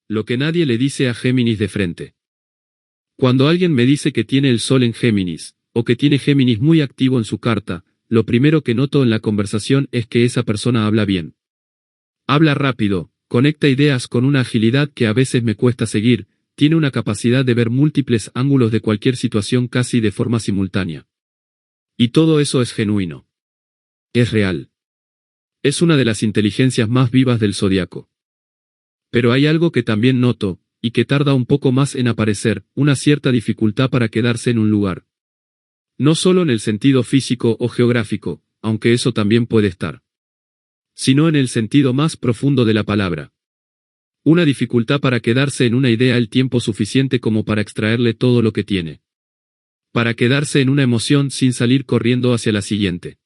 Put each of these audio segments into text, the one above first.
Lo que nadie le dice a Géminis de frente. Cuando alguien me dice que tiene el Sol en Géminis, o que tiene Géminis muy activo en su carta, lo primero que noto en la conversación es que esa persona habla bien. Habla rápido, conecta ideas con una agilidad que a veces me cuesta seguir, tiene una capacidad de ver múltiples ángulos de cualquier situación casi de forma simultánea. Y todo eso es genuino. Es real. Es una de las inteligencias más vivas del zodiaco. Pero hay algo que también noto, y que tarda un poco más en aparecer, una cierta dificultad para quedarse en un lugar. No solo en el sentido físico o geográfico, aunque eso también puede estar, sino en el sentido más profundo de la palabra. Una dificultad para quedarse en una idea el tiempo suficiente como para extraerle todo lo que tiene. Para quedarse en una emoción sin salir corriendo hacia la siguiente.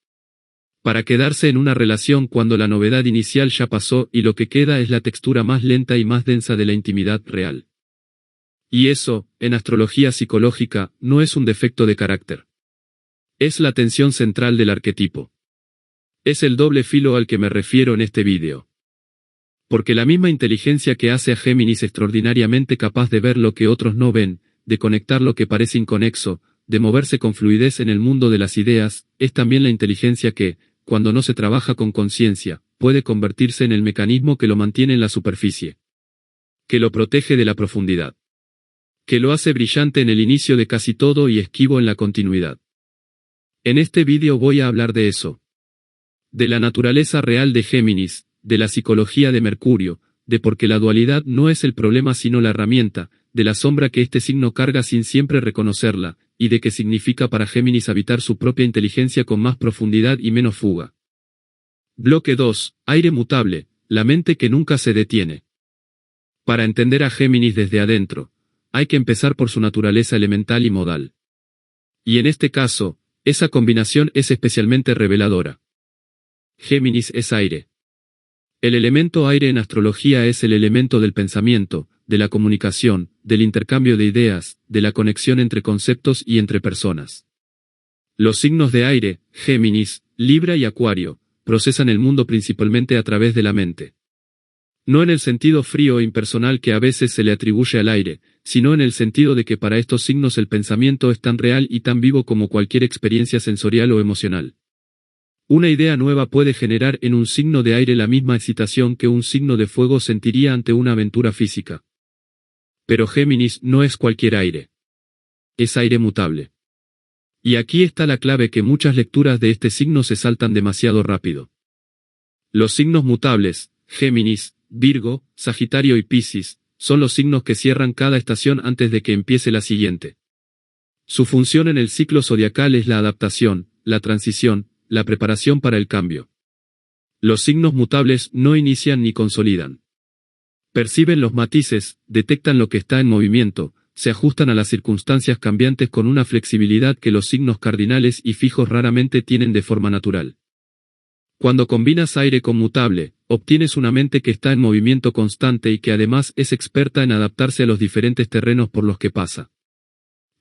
Para quedarse en una relación cuando la novedad inicial ya pasó y lo que queda es la textura más lenta y más densa de la intimidad real. Y eso, en astrología psicológica, no es un defecto de carácter. Es la tensión central del arquetipo. Es el doble filo al que me refiero en este vídeo. Porque la misma inteligencia que hace a Géminis extraordinariamente capaz de ver lo que otros no ven, de conectar lo que parece inconexo, de moverse con fluidez en el mundo de las ideas, es también la inteligencia que, cuando no se trabaja con conciencia, puede convertirse en el mecanismo que lo mantiene en la superficie. Que lo protege de la profundidad. Que lo hace brillante en el inicio de casi todo y esquivo en la continuidad. En este vídeo voy a hablar de eso. De la naturaleza real de Géminis, de la psicología de Mercurio, de por qué la dualidad no es el problema sino la herramienta, de la sombra que este signo carga sin siempre reconocerla, y de qué significa para Géminis habitar su propia inteligencia con más profundidad y menos fuga. Bloque 2. Aire mutable, la mente que nunca se detiene. Para entender a Géminis desde adentro, hay que empezar por su naturaleza elemental y modal. Y en este caso, esa combinación es especialmente reveladora. Géminis es aire. El elemento aire en astrología es el elemento del pensamiento, de la comunicación, del intercambio de ideas, de la conexión entre conceptos y entre personas. Los signos de aire, Géminis, Libra y Acuario, procesan el mundo principalmente a través de la mente. No en el sentido frío e impersonal que a veces se le atribuye al aire, sino en el sentido de que para estos signos el pensamiento es tan real y tan vivo como cualquier experiencia sensorial o emocional. Una idea nueva puede generar en un signo de aire la misma excitación que un signo de fuego sentiría ante una aventura física. Pero Géminis no es cualquier aire. Es aire mutable. Y aquí está la clave que muchas lecturas de este signo se saltan demasiado rápido. Los signos mutables, Géminis, Virgo, Sagitario y Piscis, son los signos que cierran cada estación antes de que empiece la siguiente. Su función en el ciclo zodiacal es la adaptación, la transición, la preparación para el cambio. Los signos mutables no inician ni consolidan. Perciben los matices, detectan lo que está en movimiento, se ajustan a las circunstancias cambiantes con una flexibilidad que los signos cardinales y fijos raramente tienen de forma natural. Cuando combinas aire con mutable, obtienes una mente que está en movimiento constante y que además es experta en adaptarse a los diferentes terrenos por los que pasa.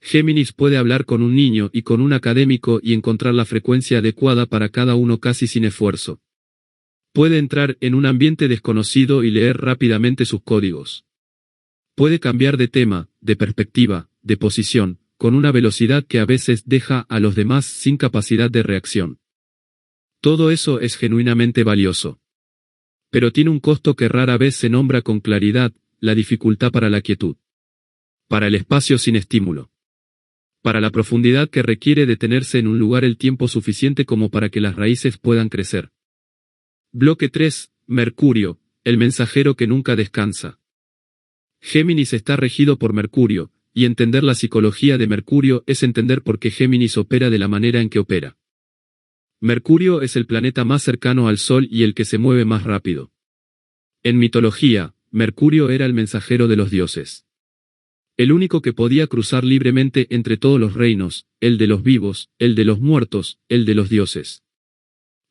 Géminis puede hablar con un niño y con un académico y encontrar la frecuencia adecuada para cada uno casi sin esfuerzo. Puede entrar en un ambiente desconocido y leer rápidamente sus códigos. Puede cambiar de tema, de perspectiva, de posición, con una velocidad que a veces deja a los demás sin capacidad de reacción. Todo eso es genuinamente valioso. Pero tiene un costo que rara vez se nombra con claridad, la dificultad para la quietud. Para el espacio sin estímulo. Para la profundidad que requiere detenerse en un lugar el tiempo suficiente como para que las raíces puedan crecer. Bloque 3. Mercurio, el mensajero que nunca descansa. Géminis está regido por Mercurio, y entender la psicología de Mercurio es entender por qué Géminis opera de la manera en que opera. Mercurio es el planeta más cercano al Sol y el que se mueve más rápido. En mitología, Mercurio era el mensajero de los dioses. El único que podía cruzar libremente entre todos los reinos, el de los vivos, el de los muertos, el de los dioses.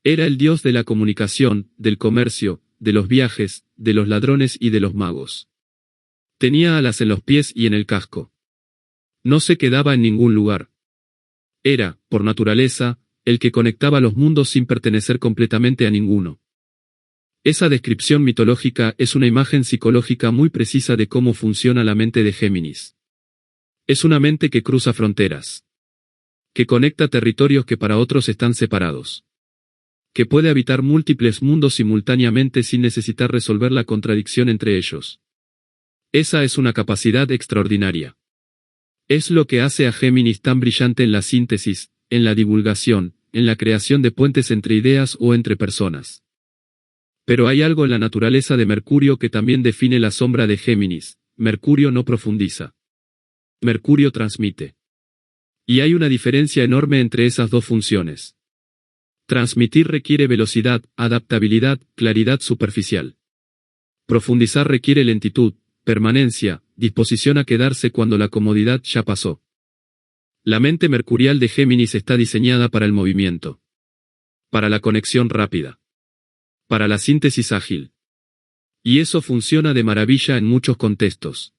Era el dios de la comunicación, del comercio, de los viajes, de los ladrones y de los magos. Tenía alas en los pies y en el casco. No se quedaba en ningún lugar. Era, por naturaleza, el que conectaba los mundos sin pertenecer completamente a ninguno. Esa descripción mitológica es una imagen psicológica muy precisa de cómo funciona la mente de Géminis. Es una mente que cruza fronteras. Que conecta territorios que para otros están separados. Que puede habitar múltiples mundos simultáneamente sin necesitar resolver la contradicción entre ellos. Esa es una capacidad extraordinaria. Es lo que hace a Géminis tan brillante en la síntesis, en la divulgación, en la creación de puentes entre ideas o entre personas. Pero hay algo en la naturaleza de Mercurio que también define la sombra de Géminis. Mercurio no profundiza. Mercurio transmite. Y hay una diferencia enorme entre esas dos funciones. Transmitir requiere velocidad, adaptabilidad, claridad superficial. Profundizar requiere lentitud, permanencia, disposición a quedarse cuando la comodidad ya pasó. La mente mercurial de Géminis está diseñada para el movimiento. Para la conexión rápida. Para la síntesis ágil. Y eso funciona de maravilla en muchos contextos.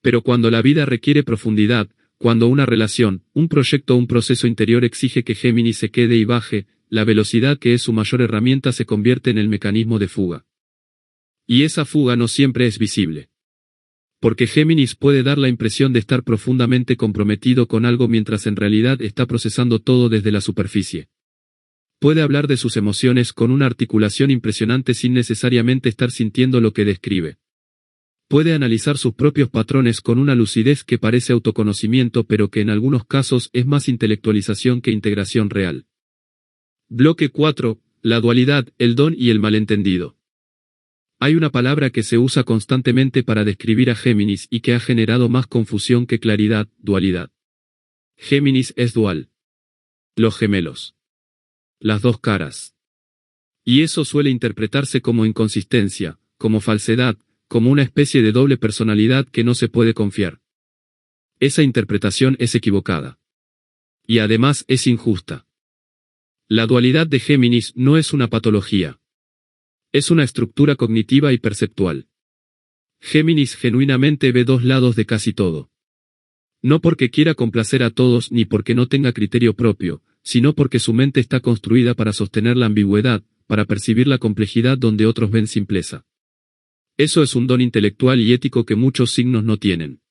Pero cuando la vida requiere profundidad, cuando una relación, un proyecto o un proceso interior exige que Géminis se quede y baje, la velocidad que es su mayor herramienta se convierte en el mecanismo de fuga. Y esa fuga no siempre es visible. Porque Géminis puede dar la impresión de estar profundamente comprometido con algo mientras en realidad está procesando todo desde la superficie. Puede hablar de sus emociones con una articulación impresionante sin necesariamente estar sintiendo lo que describe. Puede analizar sus propios patrones con una lucidez que parece autoconocimiento pero que en algunos casos es más intelectualización que integración real. Bloque 4. La dualidad, el don y el malentendido. Hay una palabra que se usa constantemente para describir a Géminis y que ha generado más confusión que claridad, dualidad. Géminis es dual. Los gemelos. Las dos caras. Y eso suele interpretarse como inconsistencia, como falsedad, como una especie de doble personalidad que no se puede confiar. Esa interpretación es equivocada. Y además es injusta. La dualidad de Géminis no es una patología. Es una estructura cognitiva y perceptual. Géminis genuinamente ve dos lados de casi todo. No porque quiera complacer a todos ni porque no tenga criterio propio, sino porque su mente está construida para sostener la ambigüedad, para percibir la complejidad donde otros ven simpleza. Eso es un don intelectual y ético que muchos signos no tienen.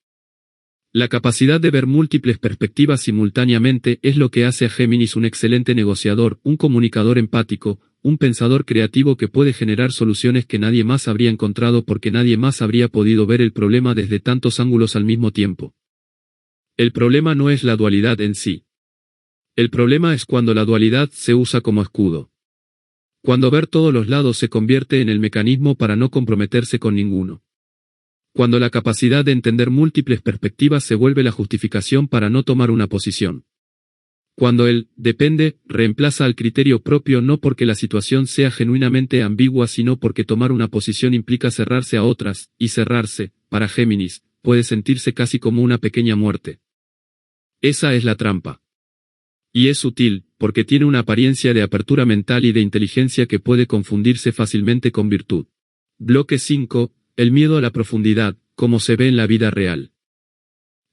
La capacidad de ver múltiples perspectivas simultáneamente es lo que hace a Géminis un excelente negociador, un comunicador empático, un pensador creativo que puede generar soluciones que nadie más habría encontrado porque nadie más habría podido ver el problema desde tantos ángulos al mismo tiempo. El problema no es la dualidad en sí. El problema es cuando la dualidad se usa como escudo. Cuando ver todos los lados se convierte en el mecanismo para no comprometerse con ninguno. Cuando la capacidad de entender múltiples perspectivas se vuelve la justificación para no tomar una posición. Cuando el depende reemplaza al criterio propio no porque la situación sea genuinamente ambigua sino porque tomar una posición implica cerrarse a otras, y cerrarse, para Géminis, puede sentirse casi como una pequeña muerte. Esa es la trampa. Y es sutil, porque tiene una apariencia de apertura mental y de inteligencia que puede confundirse fácilmente con virtud. Bloque 5. El miedo a la profundidad, como se ve en la vida real.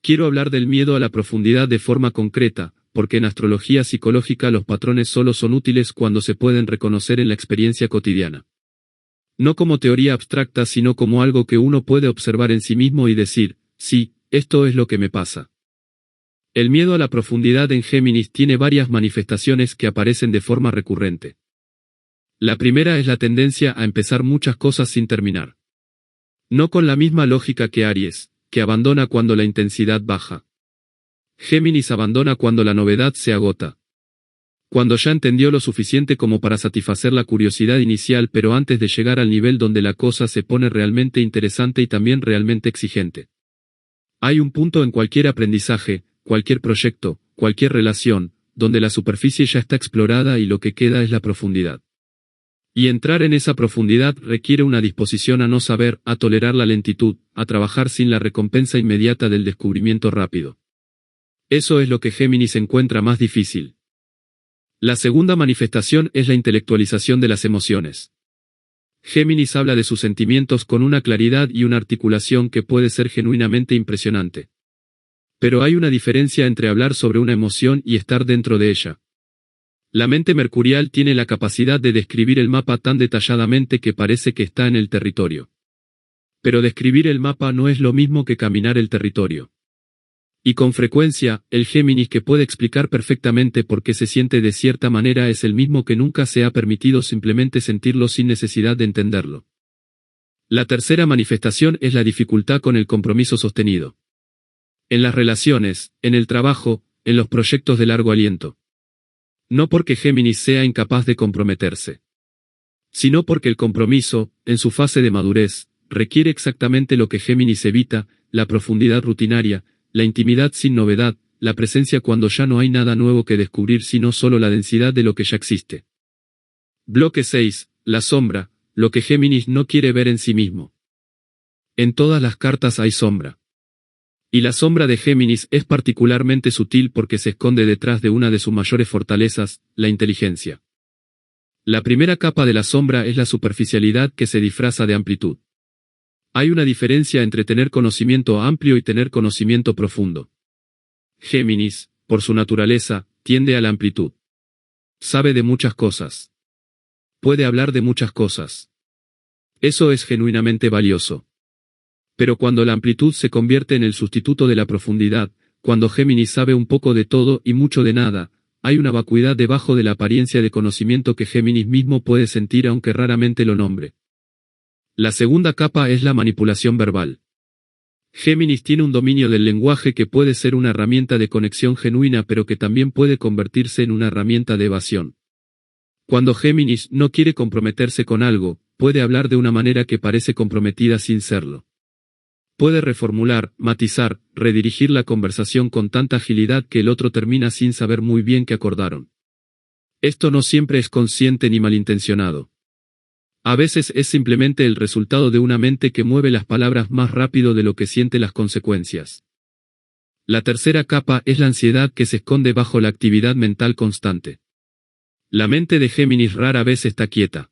Quiero hablar del miedo a la profundidad de forma concreta, porque en astrología psicológica los patrones solo son útiles cuando se pueden reconocer en la experiencia cotidiana. No como teoría abstracta sino como algo que uno puede observar en sí mismo y decir, sí, esto es lo que me pasa. El miedo a la profundidad en Géminis tiene varias manifestaciones que aparecen de forma recurrente. La primera es la tendencia a empezar muchas cosas sin terminar. No con la misma lógica que Aries, que abandona cuando la intensidad baja. Géminis abandona cuando la novedad se agota. Cuando ya entendió lo suficiente como para satisfacer la curiosidad inicial pero antes de llegar al nivel donde la cosa se pone realmente interesante y también realmente exigente. Hay un punto en cualquier aprendizaje, cualquier proyecto, cualquier relación, donde la superficie ya está explorada y lo que queda es la profundidad. Y entrar en esa profundidad requiere una disposición a no saber, a tolerar la lentitud, a trabajar sin la recompensa inmediata del descubrimiento rápido. Eso es lo que Géminis encuentra más difícil. La segunda manifestación es la intelectualización de las emociones. Géminis habla de sus sentimientos con una claridad y una articulación que puede ser genuinamente impresionante. Pero hay una diferencia entre hablar sobre una emoción y estar dentro de ella. La mente mercurial tiene la capacidad de describir el mapa tan detalladamente que parece que está en el territorio. Pero describir el mapa no es lo mismo que caminar el territorio. Y con frecuencia, el Géminis que puede explicar perfectamente por qué se siente de cierta manera es el mismo que nunca se ha permitido simplemente sentirlo sin necesidad de entenderlo. La tercera manifestación es la dificultad con el compromiso sostenido. En las relaciones, en el trabajo, en los proyectos de largo aliento. No porque Géminis sea incapaz de comprometerse, sino porque el compromiso, en su fase de madurez, requiere exactamente lo que Géminis evita: la profundidad rutinaria, la intimidad sin novedad, la presencia cuando ya no hay nada nuevo que descubrir sino solo la densidad de lo que ya existe. Bloque 6. La sombra, lo que Géminis no quiere ver en sí mismo. En todas las cartas hay sombra. Y la sombra de Géminis es particularmente sutil porque se esconde detrás de una de sus mayores fortalezas, la inteligencia. La primera capa de la sombra es la superficialidad que se disfraza de amplitud. Hay una diferencia entre tener conocimiento amplio y tener conocimiento profundo. Géminis, por su naturaleza, tiende a la amplitud. Sabe de muchas cosas. Puede hablar de muchas cosas. Eso es genuinamente valioso. Pero cuando la amplitud se convierte en el sustituto de la profundidad, cuando Géminis sabe un poco de todo y mucho de nada, hay una vacuidad debajo de la apariencia de conocimiento que Géminis mismo puede sentir aunque raramente lo nombre. La segunda capa es la manipulación verbal. Géminis tiene un dominio del lenguaje que puede ser una herramienta de conexión genuina pero que también puede convertirse en una herramienta de evasión. Cuando Géminis no quiere comprometerse con algo, puede hablar de una manera que parece comprometida sin serlo. Puede reformular, matizar, redirigir la conversación con tanta agilidad que el otro termina sin saber muy bien qué acordaron. Esto no siempre es consciente ni malintencionado. A veces es simplemente el resultado de una mente que mueve las palabras más rápido de lo que siente las consecuencias. La tercera capa es la ansiedad que se esconde bajo la actividad mental constante. La mente de Géminis rara vez está quieta.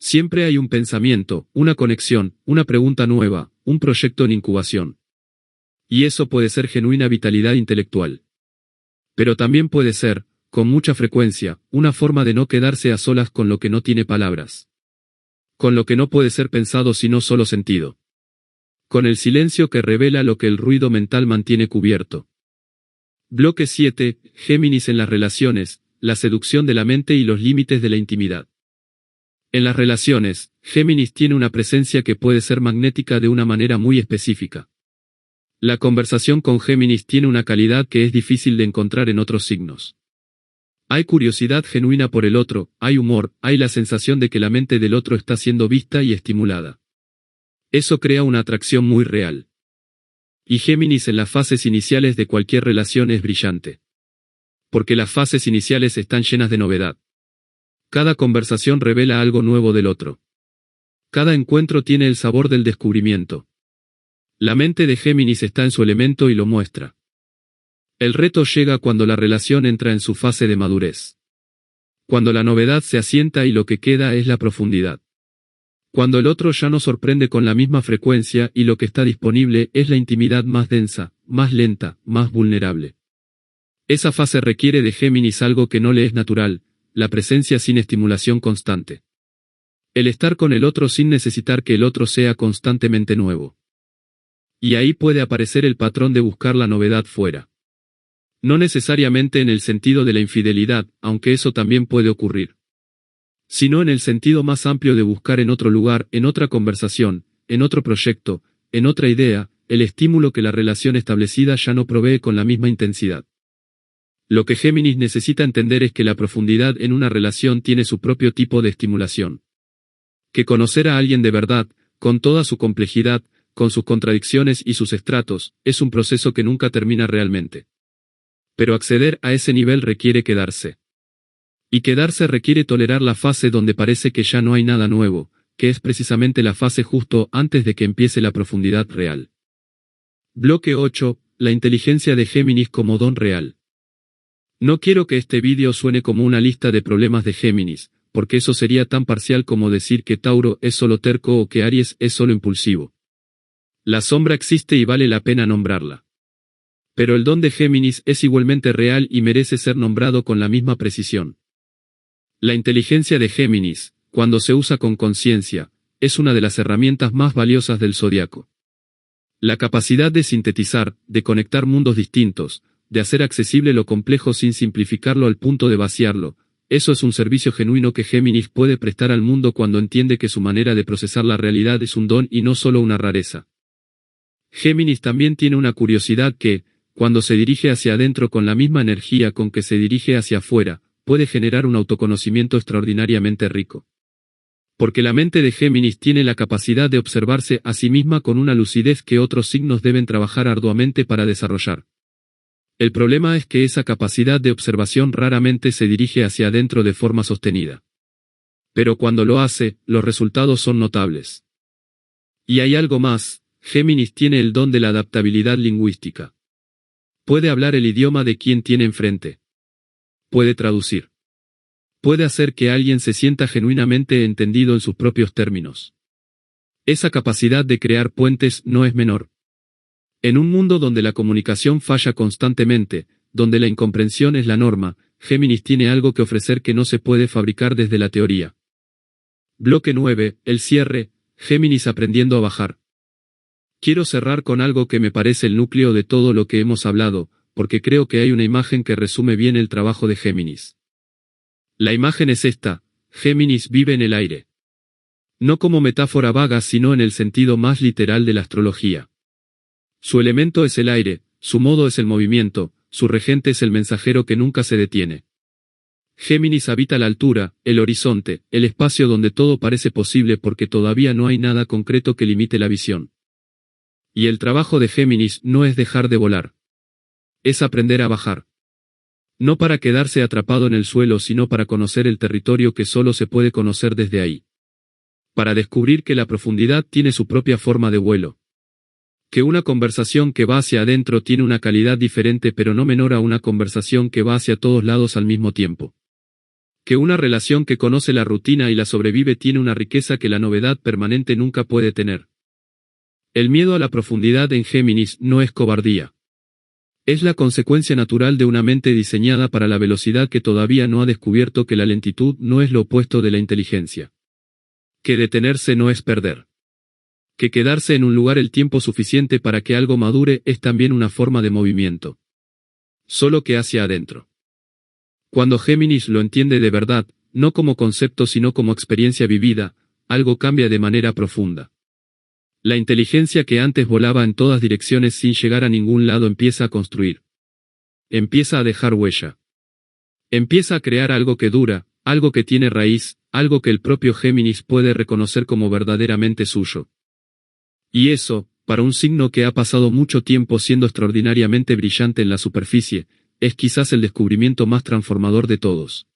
Siempre hay un pensamiento, una conexión, una pregunta nueva, un proyecto en incubación. Y eso puede ser genuina vitalidad intelectual. Pero también puede ser, con mucha frecuencia, una forma de no quedarse a solas con lo que no tiene palabras. Con lo que no puede ser pensado sino solo sentido. Con el silencio que revela lo que el ruido mental mantiene cubierto. Bloque 7. Géminis en las relaciones, la seducción de la mente y los límites de la intimidad. En las relaciones, Géminis tiene una presencia que puede ser magnética de una manera muy específica. La conversación con Géminis tiene una calidad que es difícil de encontrar en otros signos. Hay curiosidad genuina por el otro, hay humor, hay la sensación de que la mente del otro está siendo vista y estimulada. Eso crea una atracción muy real. Y Géminis en las fases iniciales de cualquier relación es brillante. Porque las fases iniciales están llenas de novedad. Cada conversación revela algo nuevo del otro. Cada encuentro tiene el sabor del descubrimiento. La mente de Géminis está en su elemento y lo muestra. El reto llega cuando la relación entra en su fase de madurez. Cuando la novedad se asienta y lo que queda es la profundidad. Cuando el otro ya no sorprende con la misma frecuencia y lo que está disponible es la intimidad más densa, más lenta, más vulnerable. Esa fase requiere de Géminis algo que no le es natural: la presencia sin estimulación constante. El estar con el otro sin necesitar que el otro sea constantemente nuevo. Y ahí puede aparecer el patrón de buscar la novedad fuera. No necesariamente en el sentido de la infidelidad, aunque eso también puede ocurrir. Sino en el sentido más amplio de buscar en otro lugar, en otra conversación, en otro proyecto, en otra idea, el estímulo que la relación establecida ya no provee con la misma intensidad. Lo que Géminis necesita entender es que la profundidad en una relación tiene su propio tipo de estimulación. Que conocer a alguien de verdad, con toda su complejidad, con sus contradicciones y sus estratos, es un proceso que nunca termina realmente. Pero acceder a ese nivel requiere quedarse. Y quedarse requiere tolerar la fase donde parece que ya no hay nada nuevo, que es precisamente la fase justo antes de que empiece la profundidad real. Bloque 8. La inteligencia de Géminis como don real. No quiero que este vídeo suene como una lista de problemas de Géminis, porque eso sería tan parcial como decir que Tauro es solo terco o que Aries es solo impulsivo. La sombra existe y vale la pena nombrarla. Pero el don de Géminis es igualmente real y merece ser nombrado con la misma precisión. La inteligencia de Géminis, cuando se usa con conciencia, es una de las herramientas más valiosas del zodiaco. La capacidad de sintetizar, de conectar mundos distintos, de hacer accesible lo complejo sin simplificarlo al punto de vaciarlo, eso es un servicio genuino que Géminis puede prestar al mundo cuando entiende que su manera de procesar la realidad es un don y no solo una rareza. Géminis también tiene una curiosidad que, cuando se dirige hacia adentro con la misma energía con que se dirige hacia afuera, puede generar un autoconocimiento extraordinariamente rico. Porque la mente de Géminis tiene la capacidad de observarse a sí misma con una lucidez que otros signos deben trabajar arduamente para desarrollar. El problema es que esa capacidad de observación raramente se dirige hacia adentro de forma sostenida. Pero cuando lo hace, los resultados son notables. Y hay algo más, Géminis tiene el don de la adaptabilidad lingüística. Puede hablar el idioma de quien tiene enfrente. Puede traducir. Puede hacer que alguien se sienta genuinamente entendido en sus propios términos. Esa capacidad de crear puentes no es menor. En un mundo donde la comunicación falla constantemente, donde la incomprensión es la norma, Géminis tiene algo que ofrecer que no se puede fabricar desde la teoría. Bloque 9, el cierre, Géminis aprendiendo a bajar. Quiero cerrar con algo que me parece el núcleo de todo lo que hemos hablado, porque creo que hay una imagen que resume bien el trabajo de Géminis. La imagen es esta: Géminis vive en el aire. No como metáfora vaga sino en el sentido más literal de la astrología. Su elemento es el aire, su modo es el movimiento, su regente es el mensajero que nunca se detiene. Géminis habita la altura, el horizonte, el espacio donde todo parece posible porque todavía no hay nada concreto que limite la visión. Y el trabajo de Géminis no es dejar de volar. Es aprender a bajar. No para quedarse atrapado en el suelo sino para conocer el territorio que solo se puede conocer desde ahí. Para descubrir que la profundidad tiene su propia forma de vuelo. Que una conversación que va hacia adentro tiene una calidad diferente pero no menor a una conversación que va hacia todos lados al mismo tiempo. Que una relación que conoce la rutina y la sobrevive tiene una riqueza que la novedad permanente nunca puede tener. El miedo a la profundidad en Géminis no es cobardía. Es la consecuencia natural de una mente diseñada para la velocidad que todavía no ha descubierto que la lentitud no es lo opuesto de la inteligencia. Que detenerse no es perder. Que quedarse en un lugar el tiempo suficiente para que algo madure es también una forma de movimiento. Solo que hacia adentro. Cuando Géminis lo entiende de verdad, no como concepto sino como experiencia vivida, algo cambia de manera profunda. La inteligencia que antes volaba en todas direcciones sin llegar a ningún lado empieza a construir. Empieza a dejar huella. Empieza a crear algo que dura, algo que tiene raíz, algo que el propio Géminis puede reconocer como verdaderamente suyo. Y eso, para un signo que ha pasado mucho tiempo siendo extraordinariamente brillante en la superficie, es quizás el descubrimiento más transformador de todos.